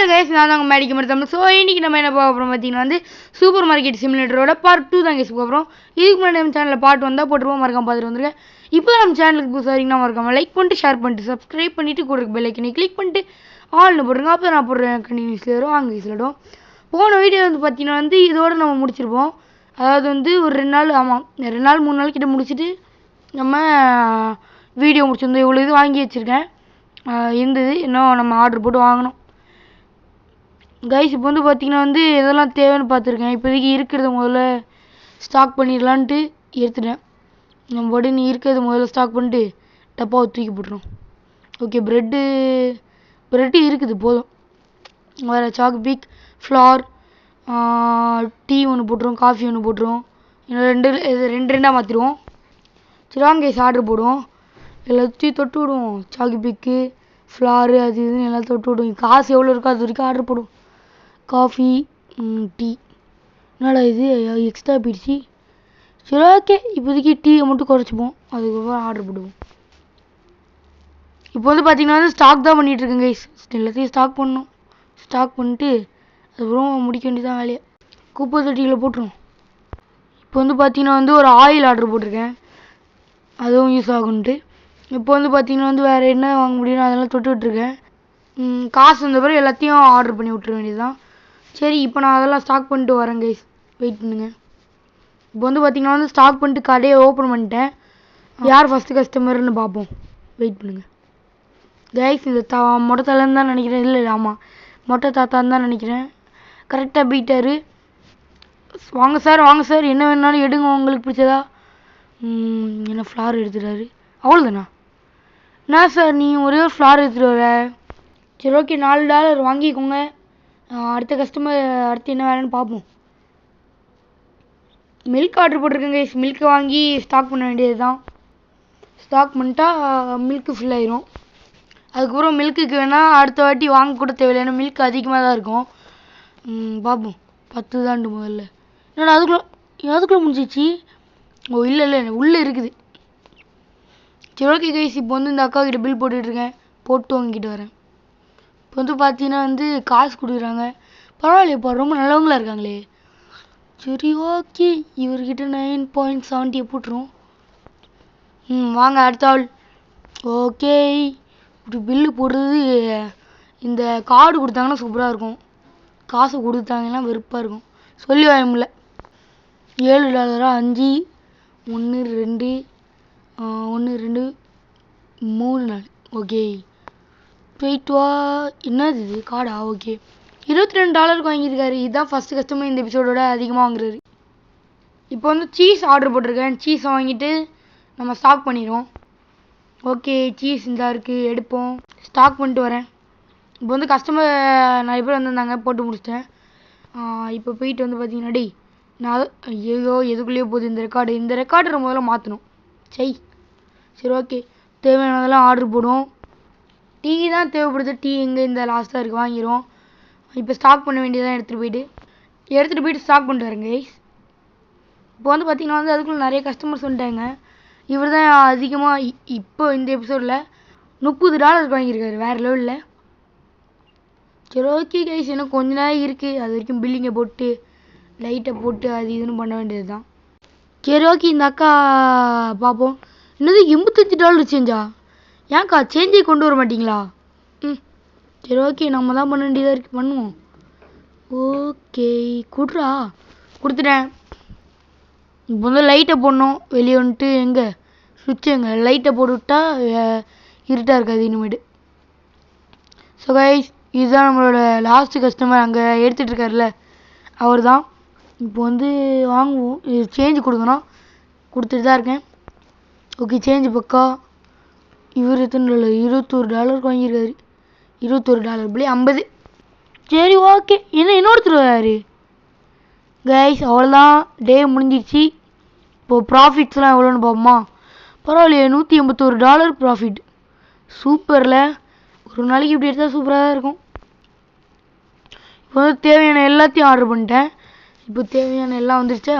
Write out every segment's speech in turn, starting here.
Hello guys, நான் தான் உங்கள் மேடிக்கு மருத்துவம். ஸோ இன்றைக்கி நம்ம என்ன பார்க்க போகிறோம் பார்த்தீங்கன்னா வந்து சூப்பர் மார்க்கெட் சிமுலேட்டரோட பார்ட் 2 தான் கைஸ் பார்க்க போகிறோம். இதுக்கு முன்னாடி நம்ம சேனலில் பார்ட் வந்தால் போட்டுருவோம், மறக்காம பார்த்துட்டு வந்துருக்கேன். இப்போ நம்ம சேனலுக்கு புதுசாக வரைக்கும் மறக்காம லைக் பண்ணிட்டு ஷேர் பண்ணிட்டு சப்ஸ்கிரைப் பண்ணிவிட்டு கூட பெல் ஐக்கனை கிளிக் பண்ணிட்டு ஆல்னு போடுங்க. அப்போ நான் போடுறேன் கண்டினியூஸில் வரும், அங்கே விசிலடும். போன வீடியோ வந்து பார்த்தீங்கன்னா வந்து இதோடு நம்ம முடிச்சிருப்போம். அதாவது வந்து ஒரு 2 நாள், ஆமாம் 2 நாள் 3 நாள் கிட்ட முடிச்சுட்டு நம்ம வீடியோ முடிச்சிருந்தோம். இவ்வளோ இது வாங்கி வச்சுருக்கேன் இருந்தது, இன்னும் நம்ம ஆர்டர் போட்டு வாங்கணும் கைஸ். இப்போ வந்து பார்த்தீங்கன்னா வந்து எதெல்லாம் தேவைன்னு பார்த்துருக்கேன். இப்போதைக்கு இருக்கிறத முதல்ல ஸ்டாக் பண்ணிடலான்ட்டு எடுத்துட்டேன். நம்ம உடனே இருக்கிறத முதல்ல ஸ்டாக் பண்ணிட்டு டப்பாவை தூக்கி போட்டுரும். ஓகே, ப்ரெட்டு இருக்குது போதும். வேறு சாக் பீக், ஃப்ளார், டீ ஒன்று போட்டுருவோம், காஃபி ஒன்று போட்டுருவோம். இன்னும் ரெண்டாக மாற்றிடுவோம். சரி வாங்க கைஸ் ஆர்டர் போடுவோம். எல்லாத்தையும் தொட்டு விடுவோம். சாக்கு பீக்கு, ஃப்ளாரு, அது இதுன்னு எல்லாம் தொட்டு விடுவோம். காசு எவ்வளோ இருக்கோ அது வரைக்கும் ஆர்டர் போடுவோம். காஃபி, டீ, என்னடா இது எக்ஸ்ட்ரா போயிடுச்சு. சரி ஓகே, இப்போதைக்கு டீயை மட்டும் குறைச்சிப்போம், அதுக்கப்புறம் ஆர்டர் போடுவோம். இப்போ வந்து பார்த்தீங்கன்னா வந்து ஸ்டாக் தான் பண்ணிகிட்ருக்கேன் கைஸ். எல்லாத்தையும் ஸ்டாக் பண்ணணும். ஸ்டாக் பண்ணிட்டு அதுக்கப்புறம் முடிக்க வேண்டியதான் வேலையை. குப்பை தொட்டியில் போட்டுரும். இப்போ வந்து பார்த்தீங்கன்னா வந்து ஒரு ஆயில் ஆர்டர் போட்டிருக்கேன், அதுவும் யூஸ் ஆகுன்ட்டு. இப்போ வந்து பார்த்தீங்கன்னா வந்து வேறு என்ன வாங்க முடியும்னு அதெல்லாம் தொட்டு விட்டுருக்கேன். காசு வந்த பிறகு எல்லாத்தையும் ஆர்டர் பண்ணி விட்டுற வேண்டியதுதான். சரி, இப்போ நான் அதெல்லாம் ஸ்டாக் பண்ணிட்டு வரேன் கைஸ், வெயிட் பண்ணுங்க. இப்போ வந்து பார்த்தீங்கன்னா வந்து ஸ்டாக் பண்ணிட்டு கடையை ஓப்பன் பண்ணிட்டேன். யார் ஃபஸ்ட்டு கஸ்டமர்னு பார்ப்போம், வெயிட் பண்ணுங்கள் கைஸ். இந்த மொட்டை தலைன்னு தான் நினைக்கிறேன். இல்லை ஆமாம், மொட்டை தாத்தான்னு தான் நினைக்கிறேன். கரெக்டாக போயிட்டாரு. வாங்க சார், வாங்க சார், என்ன வேணாலும் எடுங்க உங்களுக்கு பிடிச்சதா. என்ன ஃப்ளார் எடுத்துட்டாரு, அவ்வளோதானா? என்ன சார் நீ ஒரே ஒரு ஃப்ளார் எடுத்துகிட்டு வர? சரி ஓகே, $4 வாங்கிக்கோங்க. அடுத்த கஸ்டமர் அடுத்து என்ன வேலைன்னு பார்ப்போம். மில்க் ஆர்டர் போட்டிருக்கேன் கைஸ். மில்க்கு வாங்கி ஸ்டாக் பண்ண வேண்டியது தான். ஸ்டாக் பண்ணிட்டா மில்க்கு ஃபில் ஆயிரும். அதுக்கப்புறம் மில்க்குக்கு வேணால் அடுத்த வாட்டி வாங்க கூட தேவையில்லை, ஏன்னா மில்க் அதிகமாக தான் இருக்கும். பார்ப்போம் 10 தாண்டு முதல்ல. என்னடா அதுக்குள்ளே முடிஞ்சிச்சு. ஓ இல்லை உள்ளே இருக்குது. சரி ஓகே கைஸ், இப்போ வந்து இந்த அக்கா கிட்ட பில் போட்டுட்ருக்கேன், போட்டு வாங்கிட்டு வரேன். இப்போ வந்து பார்த்தீங்கன்னா வந்து காசு கொடுக்குறாங்க. பரவாயில்லையப்பா, ரொம்ப நல்லவங்களா இருக்காங்களே. சரி ஓகே, இவர்கிட்ட 9.70 போட்டுரும். வாங்க அடுத்த ஆள். ஓகே, இப்படி பில்லு போடுறது இந்த கார்டு கொடுத்தாங்கன்னா சூப்பராக இருக்கும். காசு கொடுத்தாங்கன்னா வெறுப்பாக இருக்கும், சொல்லி வாங்க முடியல. $7, 5, 1 2 1 2 3 4. ஓகே போயிட்டு வா. என்னது இது கார்டா? ஓகே, $22 வாங்கியிருக்காரு. இதுதான் ஃபஸ்ட்டு கஸ்டமர் இந்த எபிசோடோட அதிகமாக வாங்குறாரு. இப்போ வந்து சீஸ் ஆர்டர் போட்டிருக்கேன். சீஸை வாங்கிட்டு நம்ம ஸ்டாக் பண்ணிடுவோம். ஓகே, சீஸ் இந்த இருக்குது, எடுப்போம். ஸ்டாக் பண்ணிட்டு வரேன். இப்போ வந்து கஸ்டமர் நிறைய பேர் வந்திருந்தாங்க, போட்டு முடிச்சிட்டேன். இப்போ போயிட்டு வந்து பார்த்தீங்கன்னா டேய் நான் ஐயோ எதுக்குள்ளேயோ போகுது இந்த ரெக்கார்டரை முதல்ல மாற்றணும். சரி ஓகே, தேவையானதெல்லாம் ஆர்டர் போடுவோம். டீ தான் தேவைப்படுது. டீ எங்கே இந்த லாஸ்ட்டாக இருக்குது, வாங்கிடுவோம். இப்போ ஸ்டாக் பண்ண வேண்டியதான் எடுத்துகிட்டு போயிட்டு ஸ்டாக் பண்ணிட்டு வரேங்க கைஸ். இப்போ வந்து பார்த்திங்கன்னா வந்து அதுக்குள்ளே நிறைய கஸ்டமர்ஸ் வந்துட்டாங்க. இவர் தான் அதிகமாக இப்போ இந்த எபிசோடில் $30 வாங்கியிருக்காரு, வேறு லெவலில். சரி ஓகே கைஸ், இன்னும் கொஞ்ச நேரம் இருக்குது, அது வரைக்கும் பில்லிங்கை போட்டு லைட்டை போட்டு அது இதுன்னு பண்ண வேண்டியது தான். சரி ஓகே, இந்த அக்கா பார்ப்போம். என்னது $85 சேஞ்சா? ஏன்க்கா சேஞ்சே கொண்டு வர மாட்டிங்களா? சரி ஓகே, நம்ம தான் பண்ண வேண்டியதாக இருக்குது, பண்ணுவோம். ஓகே கொடுத்துட்டேன். இப்போ வந்து லைட்டை போடணும். வெளியே வந்துட்டு எங்கே சுவிட்ச் எங்கே லைட்டை போட்டு விட்டா இருட்டாக இருக்காது இனிமேட்டு. ஸோ கைஸ், இதுதான் நம்மளோட லாஸ்ட்டு கஸ்டமர், அங்கே எடுத்துகிட்டு இருக்காருல்ல அவர் தான். இப்போ வந்து வாங்குவோம். இது சேஞ்சு கொடுக்கணும், கொடுத்துட்டு தான் இருக்கேன். ஓகே, சேஞ்சு பக்கா. இவர் எத்தனை $21 வாங்கியிருக்காரு. $21 பிள்ளை 50. சரி ஓகே, இன்னொருத்தர் வராரு கைஸ். அவ்வளோதான், டே முடிஞ்சிடுச்சு. இப்போது ப்ராஃபிட்ஸ்லாம் எவ்வளோன்னு பார்ப்போமா? பரவாயில்லையே, $181 ப்ராஃபிட். சூப்பரில், ஒரு நாளைக்கு இப்படி எடுத்தால் சூப்பராக தான் இருக்கும். இப்போ வந்து தேவையான எல்லாத்தையும் ஆர்டர் பண்ணிட்டேன். இப்போ தேவையான எல்லாம் வந்துருச்சா,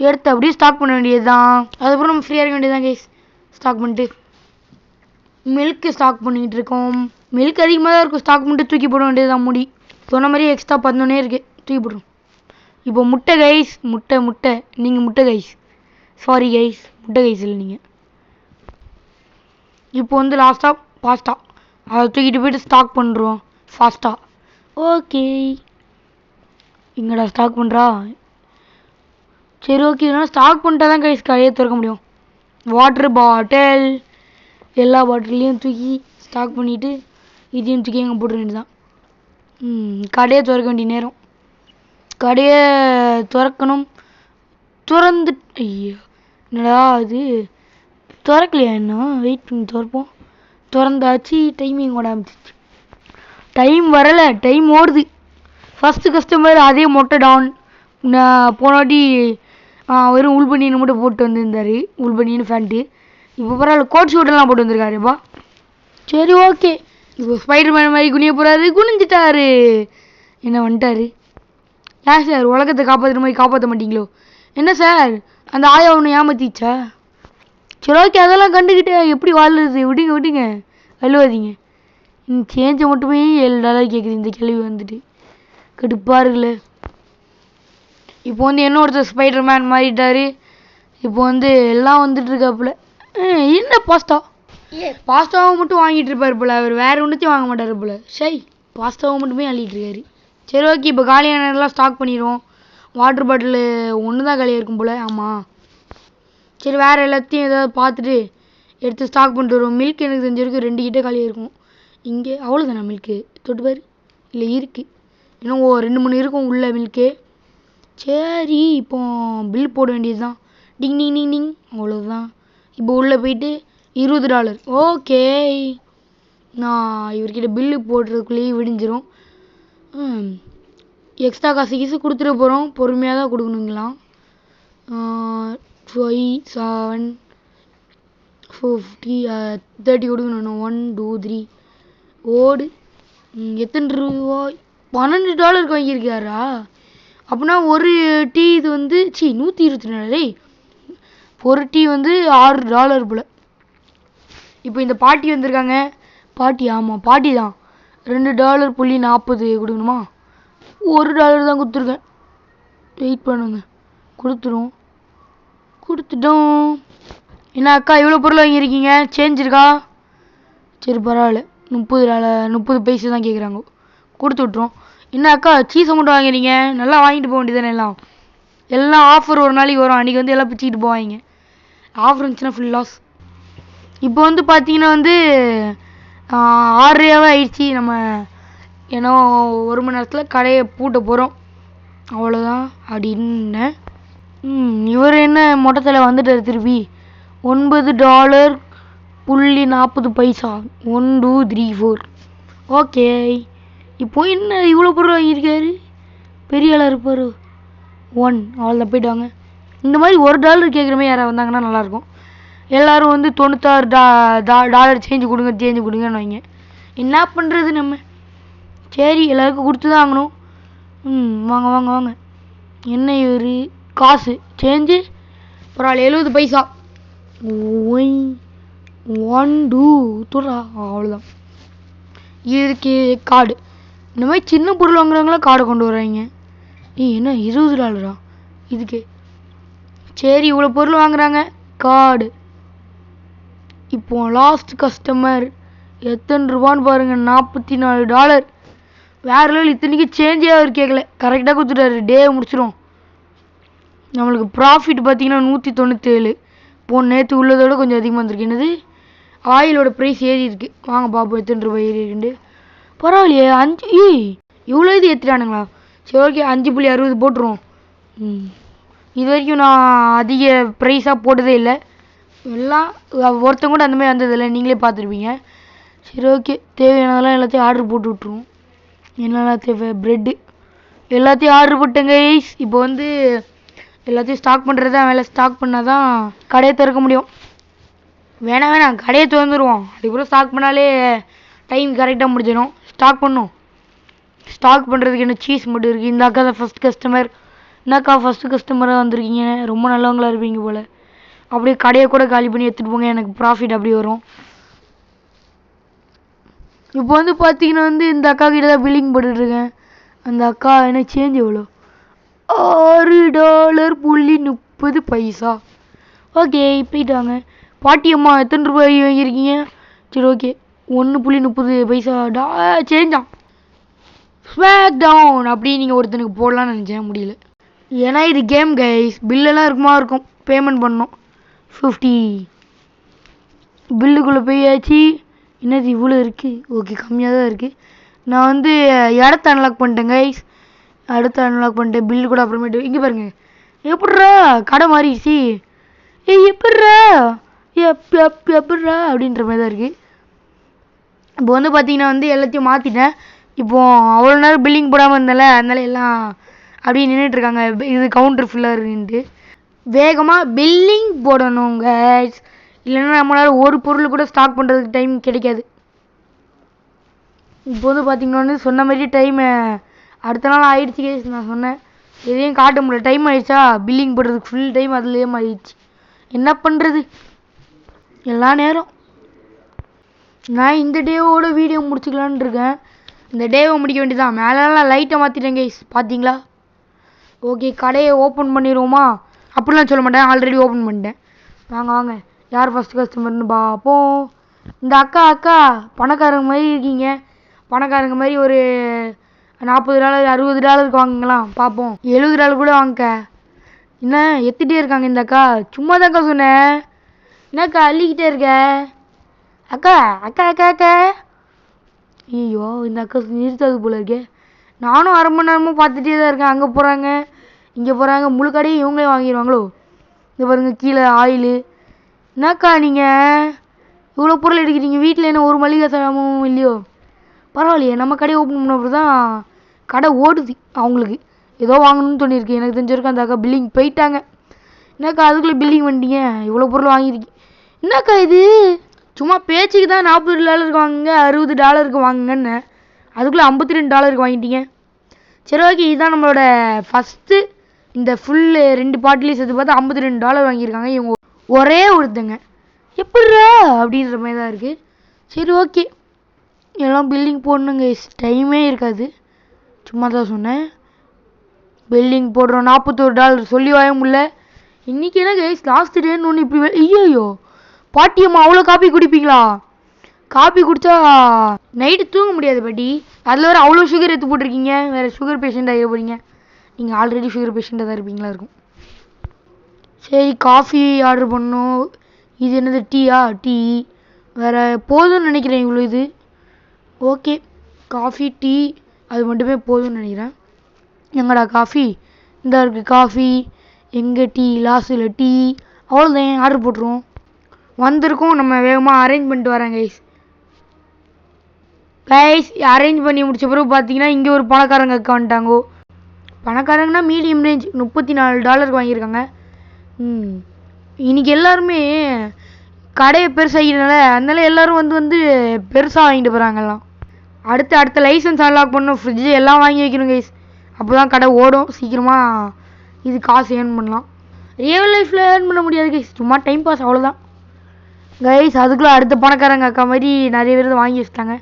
எடுத்து அப்படியே ஸ்டாக் பண்ண வேண்டியது தான். அதுக்கப்புறம் நம்ம ஃப்ரீயாக இருக்க வேண்டியது தான் கைஸ். ஸ்டாக் பண்ணிட்டு மில்க்கு ஸ்டாக் பண்ணிகிட்டு இருக்கோம். மில்க் அதிகமாக தான் இருக்கும், ஸ்டாக் மட்டும் தூக்கி போட வேண்டியது தான். முடி சொன்ன மாதிரி எக்ஸ்ட்ரா 11 இருக்குது, தூக்கி போடுறோம். இப்போ முட்டை கைஸ், முட்டை நீங்கள் முட்டை கைஸ், சாரி கைஸ், முட்டை கைஸ் இல்லை நீங்கள். இப்போ வந்து லாஸ்ட்டாக பாஸ்தா, அதை தூக்கிட்டு போயிட்டு ஸ்டாக் பண்ணுறோம் ஃபாஸ்ட்டாக. ஓகே, இங்கடா ஸ்டாக் பண்ணுறா. சரி ஓகே, இதெல்லாம் ஸ்டாக் பண்ணிட்டா தான் கைஸ் கடையை திறக்க முடியும். வாட்டர் பாட்டில் எல்லா பாட்டிலையும் தூக்கி ஸ்டாக் பண்ணிவிட்டு இதையும் தூக்கி எங்கே போட்டுற வேண்டியதான். கடையை திறக்க வேண்டிய நேரம். கடையை திறக்கணும். திறந்து ஐயோ என்னடா அது திறக்கலையா இன்னும், வெயிட் பண்ணி திறப்போம். திறந்தாச்சு. டைமிங் ஓட ஆரம்பிச்சிச்சு. டைம் வரலை, டைம் ஓடுது. ஃபஸ்ட்டு கஸ்டமர் அதே மொட்டை டான். நான் போனாட்டி வெறும் உள்பனின்னு மட்டும் போட்டு வந்திருந்தார், உள்பனின்னு ஃபேண்ட்டு. இப்போ பரவாயில்ல, கோட் ஷூட்டெல்லாம் போட்டு வந்திருக்காருப்பா. சரி ஓகே, இப்போ ஸ்பைடர் மேன் மாதிரி குனிய போகிறாரு. குனிஞ்சிட்டாரு. என்ன வந்துட்டாரு. ஏன் சார் உலகத்தை காப்பாற்றுற மாதிரி காப்பாற்ற மாட்டீங்களோ? என்ன சார் அந்த ஆயா ஒன்று ஏமாத்திச்சா? சரி ஓகே, அதெல்லாம் கண்டுக்கிட்டு எப்படி வாழ்றது, விடுங்க அழுவாதீங்க. சேஞ்சை மட்டுமே $7 கேட்குது இந்த கேள்வி வந்துட்டு, கடுப்பாக இருக்குல்ல. இப்போ வந்து என்ன ஒருத்தர் ஸ்பைடர் மேன் மாறிட்டாரு. இப்போ வந்து எல்லாம் வந்துட்டு இருக்காப்புல. என்ன பாஸ்தாவை மட்டும் வாங்கிட்டு இருப்பாரு போல, அவர் வேறு ஒன்றுத்தையும் வாங்க மாட்டார் போல. சரி, பாஸ்தாவை மட்டுமே அள்ளிட்டு இருக்காரு. சரி ஓகே, இப்போ காலியானதெல்லாம் ஸ்டாக் பண்ணிடுவோம். வாட்டர் பாட்டில் ஒன்று தான் காலியாக இருக்கும் போல். ஆமாம், சரி வேறு எல்லாத்தையும் ஏதாவது பார்த்துட்டு எடுத்து ஸ்டாக் பண்ணிட்டு வருவோம். மில்க் எனக்கு தெரிஞ்சிருக்கு 2 கிட்ட காலியாக இருக்கும். இங்கே அவ்வளோதானே மில்க்கு, தொட்டு பாரு. இல்லை இருக்குது இன்னும் 2-3 இருக்கும் உள்ள மில்க்கு. சரி, இப்போ பில் போட வேண்டியது தான். டிங் டிங் டிங் டிங், அவ்வளோதான். இப்போ உள்ளே போயிட்டு $20. ஓகே, நான் இவர்கிட்ட பில்லு போடுறதுக்குள்ளேயே விடிஞ்சிரும். எக்ஸ்ட்ரா காசு கொடுத்துட போகிறோம், பொறுமையாக தான் கொடுக்கணுங்களாம். 5 7 50 30 கொடுக்கணும். 1 2 3 ஓடு. எத்தனை ரூபாய்? $12 வாங்கியிருக்காரா? அப்படின்னா ஒரு டீ இது வந்து $124. ஒரு டீ வந்து $6 போல். இப்போ இந்த பாட்டி வந்திருக்காங்க. பாட்டி, ஆமாம் பாட்டி தான். $2.40 கொடுக்கணுமா? $1 தான் கொடுத்துருக்கேன். வெயிட் பண்ணுங்க, கொடுத்துட்டோம். என்ன அக்கா இவ்வளோ பொருள் வாங்கியிருக்கீங்க, சேஞ்ச் இருக்கா? சரி பரவாயில்ல, $30 பைசா தான் கேட்குறாங்க, கொடுத்து விட்ருவோம். என்ன அக்கா சீஸை மட்டும் வாங்கிறீங்க, நல்லா வாங்கிட்டு போக வேண்டியதானே. எல்லாம் ஆஃபர் ஒரு நாளைக்கு வரும், அன்றைக்கி வந்து எல்லாம் பிச்சுக்கிட்டு போவாங்க. ஆஃபர் இருந்துச்சுன்னா ஃபுல் லாஸ். இப்போ வந்து பார்த்தீங்கன்னா வந்து 6:30 ஆயிடுச்சு. நம்ம ஏன்னா 1 மணி நேரத்தில் கடையை பூட்ட போகிறோம், அவ்வளோதான் அப்படின்னு. இவர் என்ன மொட்டத்தில் வந்துட்டார் திருப்பி. $9.40. 1 2 3 4. ஓகே, இப்போ என்ன இவ்வளோ பொருள் வாங்கியிருக்காரு, பெரிய ஆளாக இருப்பார். 1 அவ்வளோதான், போய்ட்டு வாங்க. இந்த மாதிரி $1 கேட்குற மாதிரி யாராவது வந்தாங்கன்னா நல்லாயிருக்கும். எல்லோரும் வந்து $96 சேஞ்சு கொடுங்கன்னு வைங்க. என்ன பண்ணுறது நம்ம? சரி, எல்லாருக்கும் கொடுத்து தான் வாங்கணும். வாங்க. என்ன இவர் காசு சேஞ்சு பரவாயில்ல, 70 பைசா. 1 2 துறா, அவ்வளோதான். இதுக்கு கார்டு. இந்த மாதிரி சின்ன பொருள் வாங்குறவங்களாம் கார்டை கொண்டு வர்றாங்க. என்ன $20 இதுக்கு? சரி, இவ்வளோ பொருள் வாங்குறாங்க, கார்டு. இப்போ லாஸ்ட் கஸ்டமர் எத்தனை ரூபான்னு பாருங்கள், $44. வேறு லெவல். இத்தனைக்கு சேஞ்சே அவர் கேட்கல, கரெக்டாக கொடுத்துட்டாரு. டே முடிச்சிடும். நம்மளுக்கு ப்ராஃபிட் பார்த்தீங்கன்னா 197. நேற்று உள்ளதோட கொஞ்சம் அதிகமாக வந்துருக்கு. என்னது, ஆயிலோட ப்ரைஸ் ஏறி இருக்குது. வாங்க பார்ப்போம் எத்தனை ரூபாய் ஏறி இருக்குண்டு. பரவாயில்லையே, 5 இவ்வளோ இது ஏற்றிட்டானுங்களா? சரி ஓகே, 5.60 போட்டுருவோம். இது வரைக்கும் நான் அதிக ப்ரைஸாக போட்டதே இல்லை. எல்லாம் ஒருத்தங்க கூட அந்தமாதிரி வந்ததில்லை, நீங்களே பார்த்துருப்பீங்க. சரி ஓகே, தேவையானதெல்லாம் எல்லாத்தையும் ஆர்டர் போட்டு விட்ருவோம். என்னெல்லாம் தேவை, ப்ரெட்டு எல்லாத்தையும் ஆர்டர் போட்டேங்க. இப்போ வந்து எல்லாத்தையும் ஸ்டாக் பண்ணுறது தான் வேலை. ஸ்டாக் பண்ணால் தான் கடையை திறக்க முடியும். வேணாம் கடையை திறந்துருவோம். அதுக்கப்புறம் ஸ்டாக் பண்ணாலே டைம் கரெக்டாக முடிஞ்சிடும். ஸ்டாக் பண்ணுறதுக்கு என்ன சீஸ் மட்டும் இருக்குது. இந்த அக்கா தான் ஃபஸ்ட் கஸ்டமர். என்னக்கா ஃபஸ்ட்டு கஸ்டமராக வந்திருக்கீங்க, ரொம்ப நல்லவங்களா இருப்பீங்க போல். அப்படியே கடையை கூட காலி பண்ணி எடுத்துகிட்டு போங்க, எனக்கு ப்ராஃபிட் அப்படி வரும். இப்போ வந்து பார்த்தீங்கன்னா வந்து இந்த அக்கா கிட்ட தான் பில்லிங் போட்டுட்ருக்கேன். அந்த அக்கா என்ன சேஞ்ச் எவ்வளோ? $6.30. ஓகே போயிட்டாங்க. பாட்டி அம்மா எத்தனை ரூபாய் வாங்கியிருக்கீங்க? சரி ஓகே 1.30 சேஞ்சான். ஸ்மாக் டவுன் அப்படி நீங்கள் ஒருத்தனுக்கு போடலான்னு நினச்சேன், முடியல. ஏன்னா இது கேம் கைஸ், பில்லெல்லாம் இருக்கும் பேமெண்ட் பண்ணோம். 50 பில்லுக்குள்ளே போயாச்சு. என்னது இவ்வளோ இருக்குது? ஓகே கம்மியாக தான் இருக்குது. நான் வந்து இடத்த அன்லாக் பண்ணிட்டேன் கைஸ். அடுத்து அன்லாக் பண்ணிட்டேன். பில்லு கூட அப்புறமேட்டு இங்கே பாருங்க எப்பட்றா கடை மாறிடுச்சு. எப்பட்றா எப்பட்றா அப்படின்ற மாதிரி தான் இருக்குது. இப்போ வந்து பார்த்தீங்கன்னா வந்து எல்லாத்தையும் மாற்றிட்டேன். இப்போது அவ்வளோ நேரம் பில்லிங் போடாமல் இருந்தால அதனால எல்லாம் அப்படியே நின்றுட்டுருக்காங்க. இது கவுண்டர் ஃபுல்லாருன்ட்டு வேகமாக பில்லிங் போடணுங்க. இல்லைன்னா நம்மளால ஒரு பொருள் கூட ஸ்டாக் பண்ணுறதுக்கு டைம் கிடைக்காது. இப்போ வந்து பார்த்தீங்கன்னா வந்து சொன்ன மாதிரி டைமு அடுத்த நாள் ஆயிடுச்சு கேஸ். நான் சொன்னேன் எதையும் காட்ட முடியல, டைம் ஆயிடுச்சா. பில்லிங் போடுறதுக்கு ஃபுல் டைம் அதுலேயே மாறிடுச்சு. என்ன பண்ணுறது, எல்லா நேரம். நான் இந்த டேவோட வீடியோ முடிச்சுக்கலான்னு இருக்கேன். இந்த டேவை முடிக்க வேண்டியதான். மேலெல்லாம் லைட்டை மாற்றிட்டேன் கேஸ், பார்த்தீங்களா? ஓகே கடையை ஓப்பன் பண்ணிடுவோமா? அப்படிலாம் சொல்ல மாட்டேன், ஆல்ரெடி ஓப்பன் பண்ணிட்டேன். வாங்க வாங்க யார் ஃபஸ்ட்டு கஸ்டமர்னு பார்ப்போம். இந்த அக்கா பணக்காரங்க மாதிரி இருக்கீங்க. பணக்காரங்க மாதிரி ஒரு $40 $60 வாங்குங்களாம் பார்ப்போம். $70 கூட வாங்க. என்ன எத்திட்டே இருக்காங்க இந்த அக்கா? சும்மா தான்க்கா சொன்னேன். என்னக்கா அள்ளிக்கிட்டே இருக்க? அக்கா அக்கா அக்கா அக்கா ஐயோ இந்த அக்கா நிறுத்தாது போல இருக்கே. நானும் அரை மணி நேரமும் பார்த்துட்டே தான் இருக்கேன். அங்கே போகிறாங்க இங்கே போகிறாங்க, முழு கடையும் இவங்களே வாங்கிடுவாங்களோ. இங்கே பாருங்க கீழே ஆயிலு. என்னக்கா நீங்கள் இவ்வளோ பொருள் எடுக்கிறீங்க? வீட்டில் என்ன ஒரு மளிகை சாமானும் இல்லையோ? பரவாயில்லையே, நம்ம கடையை ஓப்பன் பண்ண அப்புறம் தான் கடை ஓடுது. அவங்களுக்கு ஏதோ வாங்கணும்னு தோணியிருக்கு. எனக்கு தெரிஞ்சிருக்கேன் அந்த அக்கா பில்லிங் போயிட்டாங்க. என்னக்கா அதுக்குள்ளே பில்லிங் பண்ணிட்டீங்க? இவ்வளோ பொருள் வாங்கியிருக்கீங்க. என்னக்கா இது சும்மா பேச்சுக்கு தான் $40 வாங்குங்க $60 வாங்குங்கன்னு, அதுக்குள்ளே $52 வாங்கிட்டீங்க. சரி ஓகே இதுதான் நம்மளோட ஃபஸ்ட்டு இந்த ஃபுல்லு 2 பாட்டிலையும் சேர்த்து பார்த்தா $52 வாங்கியிருக்காங்க இவங்க ஒரே ஒருத்தங்க. எப்பட்றா அப்படின்ற மாதிரி தான் இருக்குது. சரி ஓகே எல்லாம் பில்லிங் போடணுங்க, டைமே இருக்காது. சும்மா தான் சொன்னேன். பில்லிங் போடுறோம். $41 சொல்லி வாய முடியல. இன்றைக்கி என்ன கைஸ் லாஸ்ட் டேன்னு ஒன்று இப்படி ஐயோ பாட்டியம்மா அவ்வளோ காப்பி குடிப்பீங்களா? காப்பி குடித்தா நைட்டு தூங்க முடியாது பாட்டி. அதில் வேறு அவ்வளோ சுகர் எடுத்து போட்டிருக்கீங்க. வேறு சுகர் பேஷண்ட்டாக இருக்க போகிறீங்க. நீங்கள் ஆல்ரெடி சுகர் பேஷண்ட்டாக தான் இருப்பீங்களா இருக்கும். சரி காஃபி ஆர்டர் பண்ணோம். இது என்னது டீயா? டீ வேறு போதும்னு நினைக்கிறேன் இவ்வளோ இது. ஓகே காஃபி டீ அது மட்டுமே போதும்னு நினைக்கிறேன். எங்கடா காஃபி? இந்த இருக்குது காஃபி. எங்கே டீ? லாஸ்ட்டில் டீ. அவ்வளோதான் ஆர்டர் போட்டுருவோம். வந்திருக்கோம். நம்ம வேகமாக அரேஞ்ச் பண்ணிட்டு வரேன் கைஸ். அரேஞ்ச் பண்ணி முடிச்ச பிறகு பார்த்தீங்கன்னா இங்கே ஒரு பணக்காரங்க அக்கா வந்துட்டாங்கோ. பணக்காரங்கன்னா மீடியம் ரேஞ்ச் $34 வாங்கியிருக்காங்க. இன்றைக்கி எல்லாருமே கடையை பெருசாகினால அதனால எல்லோரும் வந்து பெருசாக வாங்கிட்டு போகிறாங்கலாம். அடுத்த லைசன்ஸ் அன்லாக் பண்ணணும். ஃப்ரிட்ஜு எல்லாம் வாங்கி வைக்கணும் கைஸ். அப்போ தான் கடை ஓடும் சீக்கிரமாக. இது காசு ஏர்ன் பண்ணலாம். ரியல் லைஃப்பில் ஏர்ன் பண்ண முடியாது கைஸ், சும்மா டைம் பாஸ் அவ்வளோதான் கைஸ். அதுக்குள்ளே அடுத்த பணக்காரங்க அக்கா மாதிரி நிறைய பேர் வாங்கி வச்சுட்டாங்க.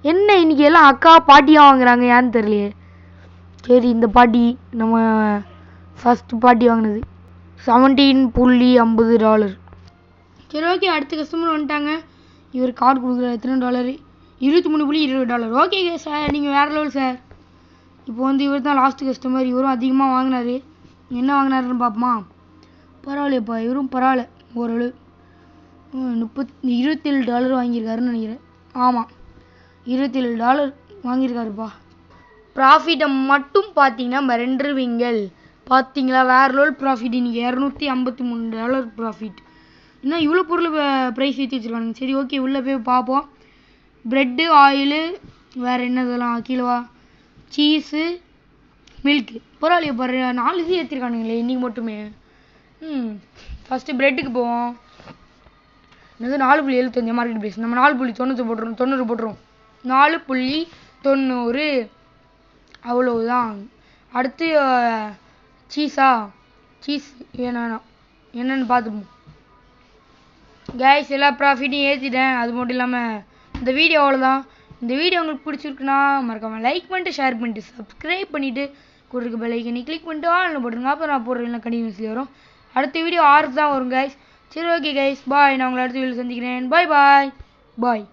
என்ன இன்றைக்கி எல்லாம் அக்கா பாட்டியாக வாங்குறாங்க ஏன்னு தெரியலையே. சரி இந்த பாட்டி நம்ம ஃபஸ்ட்டு பாட்டி வாங்கினது $17.50. சரி ஓகே அடுத்த கஸ்டமர் வந்துட்டாங்க. இவர் கார்டு கொடுக்குற எத்தனை $? $23.20. ஓகே சார் நீங்கள் வேறு லெவல் சார். இப்போ வந்து இவர் தான் லாஸ்ட்டு கஸ்டமர். இவரும் அதிகமாக வாங்கினார். என்ன வாங்கினாருன்னு பார்ப்போமா? பரவாயில்லையப்பா இவரும் பரவாயில்ல ஓரளவு. $27 வாங்கியிருக்காருன்னு நினைக்கிறேன். ஆமாம் $27 வாங்கியிருக்காருப்பா. ப்ராஃபிட்டை மட்டும் பார்த்தீங்கன்னா மறந்துடுவீங்கள். பார்த்தீங்களா வேறு லெவல் ப்ராஃபிட். இன்றைக்கி $253 ப்ராஃபிட். இன்னும் இவ்வளோ பொருள் ப்ரைஸ் ஏற்றி வச்சுருக்கானுங்க. சரி ஓகே உள்ளே போய் பார்ப்போம். ப்ரெட்டு ஆயிலு வேறு என்னதெல்லாம் கீழவா சீஸு மில்க்கு. பரவாயில்லையே பாரு 4 இது ஏற்றிருக்கானுங்களே இன்றைக்கி மட்டுமே. ஃபஸ்ட்டு ப்ரெட்டுக்கு போவோம். என்னது 4.75 மார்க்கெட் ப்ரைஸ். நம்ம 4.90 போட்டுருவோம். 90 போட்டுருவோம். 4.90 அவ்வளவுதான். அடுத்து சீஸா? சீஸ் வேணாம் என்னென்னு பார்த்துப்போம் கைஸ். எல்லா ப்ராஃபிட்டையும் ஏற்றிட்டேன். அது மட்டும் இல்லாமல் இந்த வீடியோ அவ்வளோதான். இந்த வீடியோ உங்களுக்கு பிடிச்சிருக்குன்னா மறக்காம லைக் பண்ணிட்டு ஷேர் பண்ணிட்டு சப்ஸ்கிரைப் பண்ணிவிட்டு கூட இருக்க பெல் ஐக்கனை கிளிக் பண்ணிட்டு ஆன்ல போட்டுருங்க. அப்போ நான் போடுறேன் கண்டினியூஸ்லி வரும். அடுத்த வீடியோ 6 தான் வரும் கைஸ். சரி ஓகே கைஸ் பாய். நான் உங்களை அடுத்த வீடியோ சந்திக்கிறேன். பாய் பாய் பாய்.